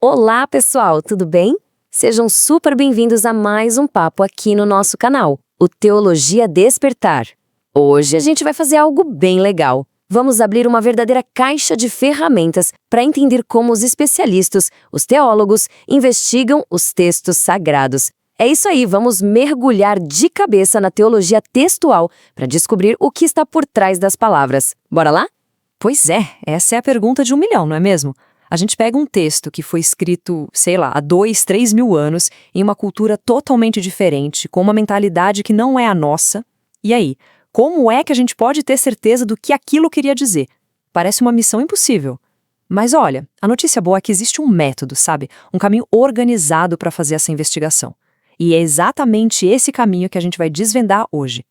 Olá, pessoal, tudo bem? Sejam super bem-vindos a mais um papo aqui no nosso canal, o Teologia Despertar. Hoje a gente vai fazer algo bem legal. Vamos abrir uma verdadeira caixa de ferramentas para entender como os especialistas, os teólogos, investigam os textos sagrados. É isso aí, vamos mergulhar de cabeça na teologia textual para descobrir o que está por trás das palavras. Bora lá? Pois é, essa é a pergunta de 1 milhão, não é mesmo? A gente pega um texto que foi escrito, sei lá, há 2, 3 mil anos, em uma cultura totalmente diferente, com uma mentalidade que não é a nossa. E aí, como é que a gente pode ter certeza do que aquilo queria dizer? Parece uma missão impossível. Mas olha, a notícia boa é que existe um método, sabe? Um caminho organizado para fazer essa investigação. E é exatamente esse caminho que a gente vai desvendar hoje.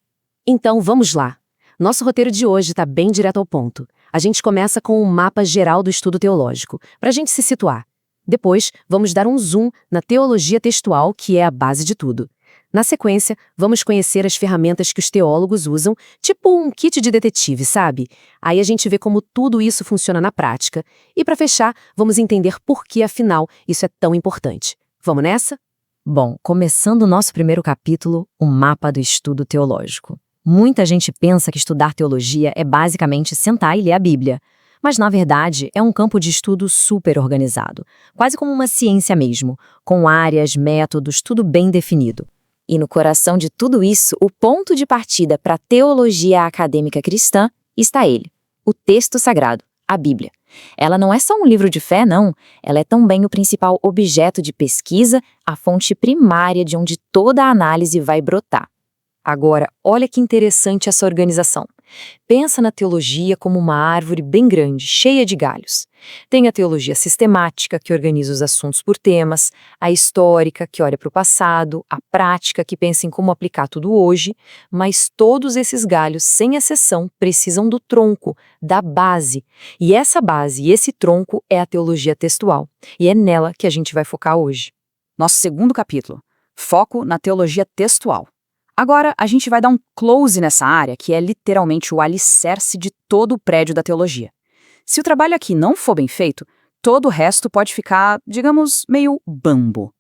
Então vamos lá. Nosso roteiro de hoje está bem direto ao ponto. A gente começa com um mapa geral do estudo teológico, para a gente se situar. Depois, vamos dar um zoom na teologia textual, que é a base de tudo. Na sequência, vamos conhecer as ferramentas que os teólogos usam, tipo um kit de detetive, sabe? Aí a gente vê como tudo isso funciona na prática. E para fechar, vamos entender por que, afinal, isso é tão importante. Vamos nessa? Bom, começando o nosso primeiro capítulo, o mapa do estudo teológico. Muita gente pensa que estudar teologia é basicamente sentar e ler a Bíblia. Mas, na verdade, é um campo de estudo super organizado, quase como uma ciência mesmo, com áreas, métodos, tudo bem definido. E no coração de tudo isso, o ponto de partida para a teologia acadêmica cristã está ele, o texto sagrado, a Bíblia. Ela não é só um livro de fé, não. Ela é também o principal objeto de pesquisa, a fonte primária de onde toda a análise vai brotar. Agora, olha que interessante essa organização. Pensa na teologia como uma árvore bem grande, cheia de galhos. Tem a teologia sistemática, que organiza os assuntos por temas, a histórica, que olha para o passado, a prática, que pensa em como aplicar tudo hoje, mas todos esses galhos, sem exceção, precisam do tronco, da base. E essa base e esse tronco é a teologia textual, e é nela que a gente vai focar hoje. Nosso segundo capítulo, foco na teologia textual. Agora, a gente vai dar um close nessa área, que é literalmente o alicerce de todo o prédio da teologia. Se o trabalho aqui não for bem feito, todo o resto pode ficar, digamos, meio bambo.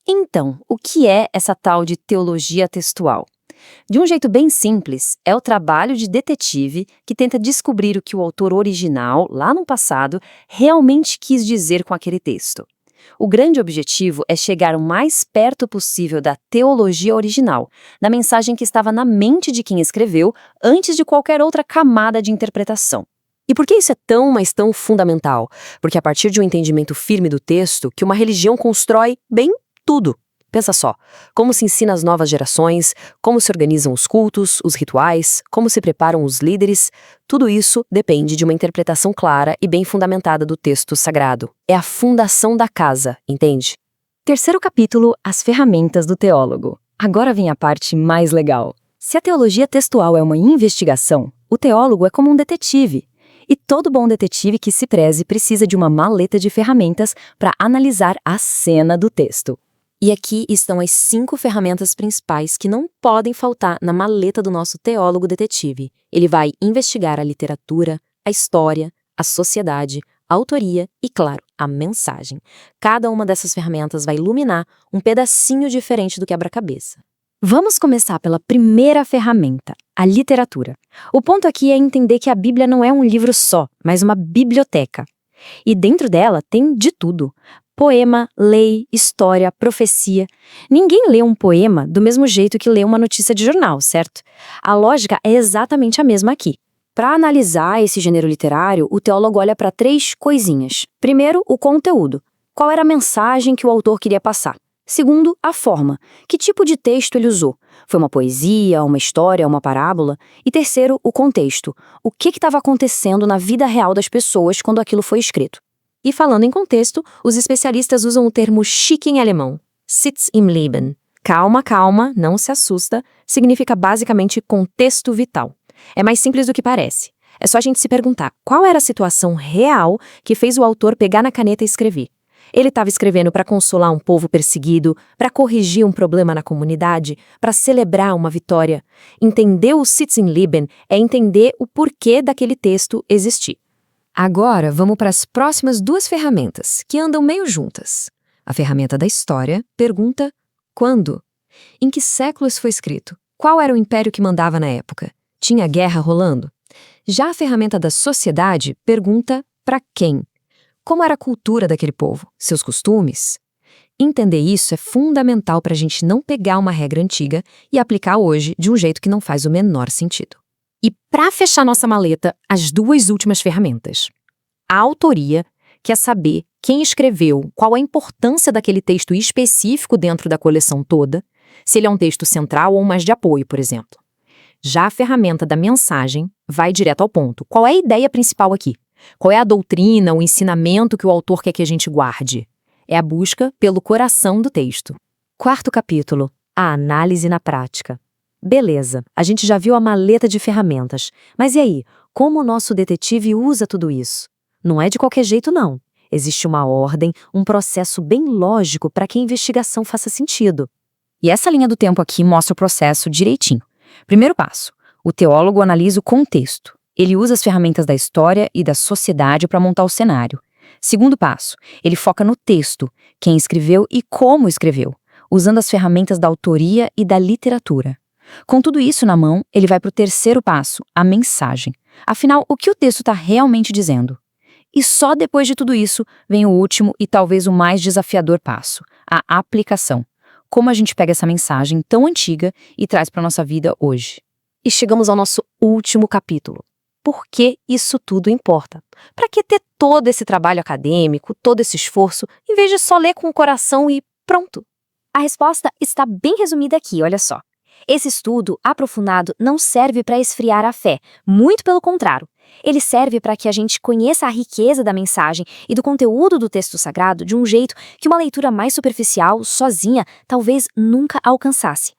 Então, o que é essa tal de teologia textual? De um jeito bem simples, é o trabalho de detetive que tenta descobrir o que o autor original, lá no passado, realmente quis dizer com aquele texto. O grande objetivo é chegar o mais perto possível da teologia original, da mensagem que estava na mente de quem escreveu, antes de qualquer outra camada de interpretação. E por que isso é tão, mas tão fundamental? Porque a partir de um entendimento firme do texto, que uma religião constrói, bem, tudo. Pensa só, como se ensina as novas gerações, como se organizam os cultos, os rituais, como se preparam os líderes, tudo isso depende de uma interpretação clara e bem fundamentada do texto sagrado. É a fundação da casa, entende? Terceiro capítulo, as ferramentas do teólogo. Agora vem a parte mais legal. Se a teologia textual é uma investigação, o teólogo é como um detetive. E todo bom detetive que se preze precisa de uma maleta de ferramentas para analisar a cena do texto. E aqui estão as 5 ferramentas principais que não podem faltar na maleta do nosso teólogo detetive. Ele vai investigar a literatura, a história, a sociedade, a autoria e, claro, a mensagem. Cada uma dessas ferramentas vai iluminar um pedacinho diferente do quebra-cabeça. Vamos começar pela primeira ferramenta, a literatura. O ponto aqui é entender que a Bíblia não é um livro só, mas uma biblioteca. E dentro dela tem de tudo. Poema, lei, história, profecia. Ninguém lê um poema do mesmo jeito que lê uma notícia de jornal, certo? A lógica é exatamente a mesma aqui. Para analisar esse gênero literário, o teólogo olha para 3 coisinhas. Primeiro, o conteúdo. Qual era a mensagem que o autor queria passar? Segundo, a forma. Que tipo de texto ele usou? Foi uma poesia, uma história, uma parábola? E terceiro, o contexto. O que estava acontecendo na vida real das pessoas quando aquilo foi escrito? E falando em contexto, os especialistas usam o termo chique em alemão, Sitz im Leben. Calma, calma, não se assusta, significa basicamente contexto vital. É mais simples do que parece. É só a gente se perguntar qual era a situação real que fez o autor pegar na caneta e escrever. Ele estava escrevendo para consolar um povo perseguido, para corrigir um problema na comunidade, para celebrar uma vitória. Entender o Sitz im Leben é entender o porquê daquele texto existir. Agora, vamos para as próximas duas ferramentas, que andam meio juntas. A ferramenta da história pergunta quando? Em que século isso foi escrito? Qual era o império que mandava na época? Tinha guerra rolando? Já a ferramenta da sociedade pergunta para quem? Como era a cultura daquele povo? Seus costumes? Entender isso é fundamental para a gente não pegar uma regra antiga e aplicar hoje de um jeito que não faz o menor sentido. E para fechar nossa maleta, as duas últimas ferramentas. A autoria, que é saber quem escreveu, qual a importância daquele texto específico dentro da coleção toda, se ele é um texto central ou mais de apoio, por exemplo. Já a ferramenta da mensagem vai direto ao ponto. Qual é a ideia principal aqui? Qual é a doutrina, o ensinamento que o autor quer que a gente guarde? É a busca pelo coração do texto. Quarto capítulo, a análise na prática. Beleza, a gente já viu a maleta de ferramentas, mas e aí, como o nosso detetive usa tudo isso? Não é de qualquer jeito, não. Existe uma ordem, um processo bem lógico para que a investigação faça sentido. E essa linha do tempo aqui mostra o processo direitinho. Primeiro passo, o teólogo analisa o contexto. Ele usa as ferramentas da história e da sociedade para montar o cenário. Segundo passo, ele foca no texto, quem escreveu e como escreveu, usando as ferramentas da autoria e da literatura. Com tudo isso na mão, ele vai para o terceiro passo, a mensagem. Afinal, o que o texto está realmente dizendo? E só depois de tudo isso vem o último e talvez o mais desafiador passo, a aplicação. Como a gente pega essa mensagem tão antiga e traz para a nossa vida hoje. E chegamos ao nosso último capítulo. Por que isso tudo importa? Para que ter todo esse trabalho acadêmico, todo esse esforço, em vez de só ler com o coração e pronto? A resposta está bem resumida aqui, olha só. Esse estudo aprofundado não serve para esfriar a fé, muito pelo contrário. Ele serve para que a gente conheça a riqueza da mensagem e do conteúdo do texto sagrado de um jeito que uma leitura mais superficial, sozinha, talvez nunca alcançasse.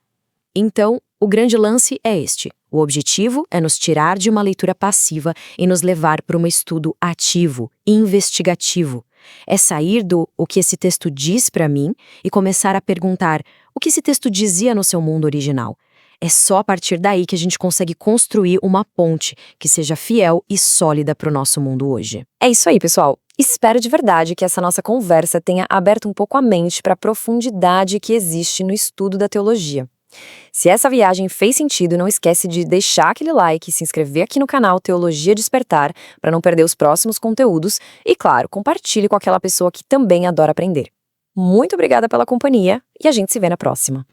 Então, o grande lance é este. O objetivo é nos tirar de uma leitura passiva e nos levar para um estudo ativo, investigativo. É sair do o que esse texto diz para mim e começar a perguntar o que esse texto dizia no seu mundo original. É só a partir daí que a gente consegue construir uma ponte que seja fiel e sólida para o nosso mundo hoje. É isso aí, pessoal. Espero de verdade que essa nossa conversa tenha aberto um pouco a mente para a profundidade que existe no estudo da teologia. Se essa viagem fez sentido, não esquece de deixar aquele like, se inscrever aqui no canal Teologia Despertar para não perder os próximos conteúdos e, claro, compartilhe com aquela pessoa que também adora aprender. Muito obrigada pela companhia e a gente se vê na próxima.